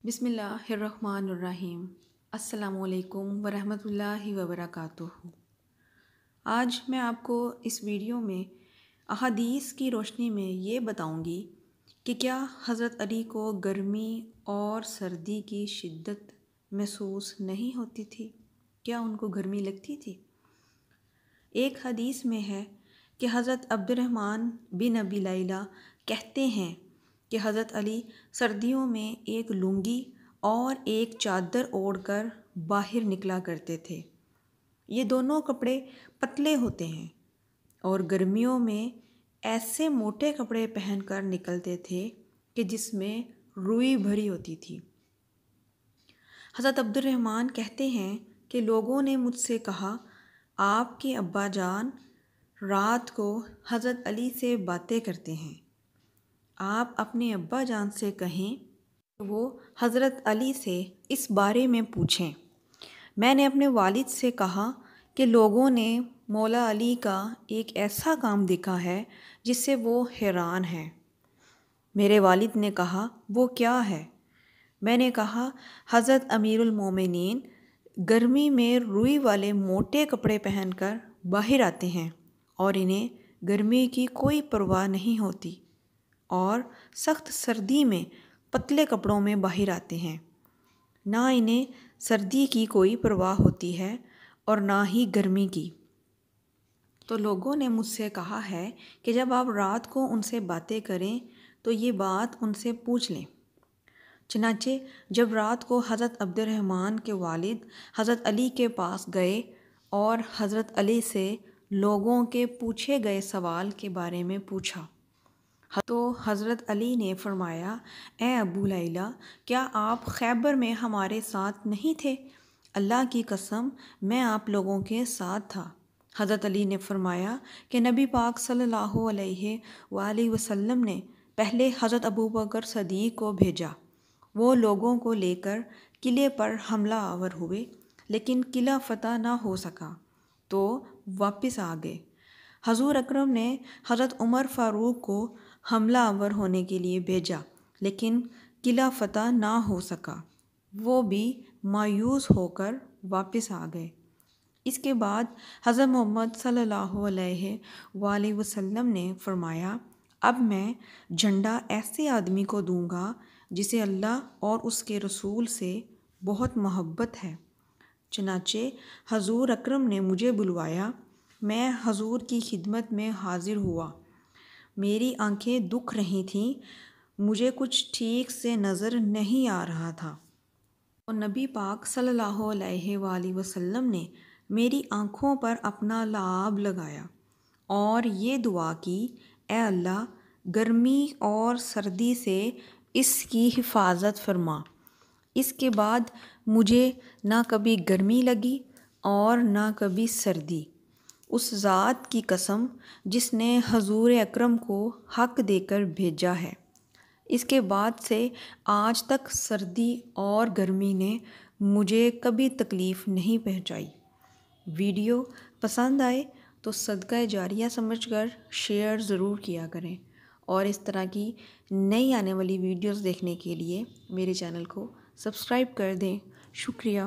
بسم اللہ الرحمن الرحیم۔ السلام علیکم ورحمۃ اللہ وبرکاتہ۔ آج میں آپ کو اس ویڈیو میں احادیث کی روشنی میں یہ بتاؤں گی کہ کیا حضرت علی کو گرمی اور سردی کی شدت محسوس نہیں ہوتی تھی؟ کیا ان کو گرمی لگتی تھی؟ ایک حدیث میں ہے کہ حضرت عبد الرحمن بن ابی لیلہ کہتے ہیں کہ حضرت علی سردیوں میں ایک لنگی اور ایک چادر اوڑھ کر باہر نکلا کرتے تھے۔ یہ دونوں کپڑے پتلے ہوتے ہیں اور گرمیوں میں ایسے موٹے کپڑے پہن کر نکلتے تھے کہ جس میں روئی بھری ہوتی تھی۔ حضرت عبد الرحمن کہتے ہیں کہ لوگوں نے مجھ سے کہا، آپ کے ابا جان رات کو حضرت علی سے باتیں کرتے ہیں، آپ اپنے ابا جان سے کہیں کہ وہ حضرت علی سے اس بارے میں پوچھیں۔ میں نے اپنے والد سے کہا کہ لوگوں نے مولا علی کا ایک ایسا کام دیکھا ہے جس سے وہ حیران ہیں۔ میرے والد نے کہا، وہ کیا ہے؟ میں نے کہا، حضرت امیر المومنین گرمی میں روئی والے موٹے کپڑے پہن کر باہر آتے ہیں اور انہیں گرمی کی کوئی پرواہ نہیں ہوتی، اور سخت سردی میں پتلے کپڑوں میں باہر آتے ہیں، نہ انہیں سردی کی کوئی پرواہ ہوتی ہے اور نہ ہی گرمی کی۔ تو لوگوں نے مجھ سے کہا ہے کہ جب آپ رات کو ان سے باتیں کریں تو یہ بات ان سے پوچھ لیں۔ چنانچہ جب رات کو حضرت عبد الرحمن کے والد حضرت علی کے پاس گئے اور حضرت علی سے لوگوں کے پوچھے گئے سوال کے بارے میں پوچھا تو حضرت علی نے فرمایا، اے ابو لیلہ، کیا آپ خیبر میں ہمارے ساتھ نہیں تھے؟ اللہ کی قسم میں آپ لوگوں کے ساتھ تھا۔ حضرت علی نے فرمایا کہ نبی پاک صلی اللہ علیہ وآلہ وسلم نے پہلے حضرت ابوبکر صدیق کو بھیجا، وہ لوگوں کو لے کر قلعے پر حملہ آور ہوئے، لیکن قلعہ فتح نہ ہو سکا تو واپس آ گئے۔ حضور اکرم نے حضرت عمر فاروق کو حملہ آور ہونے کے لیے بھیجا، لیکن قلعہ فتح نہ ہو سکا، وہ بھی مایوس ہو کر واپس آ گئے۔ اس کے بعد حضرت محمد صلی اللہ علیہ وآلہ وسلم نے فرمایا، اب میں جھنڈا ایسے آدمی کو دوں گا جسے اللہ اور اس کے رسول سے بہت محبت ہے۔ چنانچہ حضور اکرم نے مجھے بلوایا، میں حضور کی خدمت میں حاضر ہوا۔ میری آنکھیں دکھ رہی تھیں، مجھے کچھ ٹھیک سے نظر نہیں آ رہا تھا، اور نبی پاک صلی اللہ علیہ وآلہ وسلم نے میری آنکھوں پر اپنا لعاب لگایا اور یہ دعا کی، اے اللہ گرمی اور سردی سے اس کی حفاظت فرما۔ اس کے بعد مجھے نہ کبھی گرمی لگی اور نہ کبھی سردی، اس ذات کی قسم جس نے حضور اکرم کو حق دے کر بھیجا ہے۔ اس کے بعد سے آج تک سردی اور گرمی نے مجھے کبھی تکلیف نہیں پہنچائی۔ ویڈیو پسند آئے تو صدقہ جاریہ سمجھ کر شیئر ضرور کیا کریں، اور اس طرح کی نئی آنے والی ویڈیوز دیکھنے کے لیے میرے چینل کو سبسکرائب کر دیں۔ شکریہ۔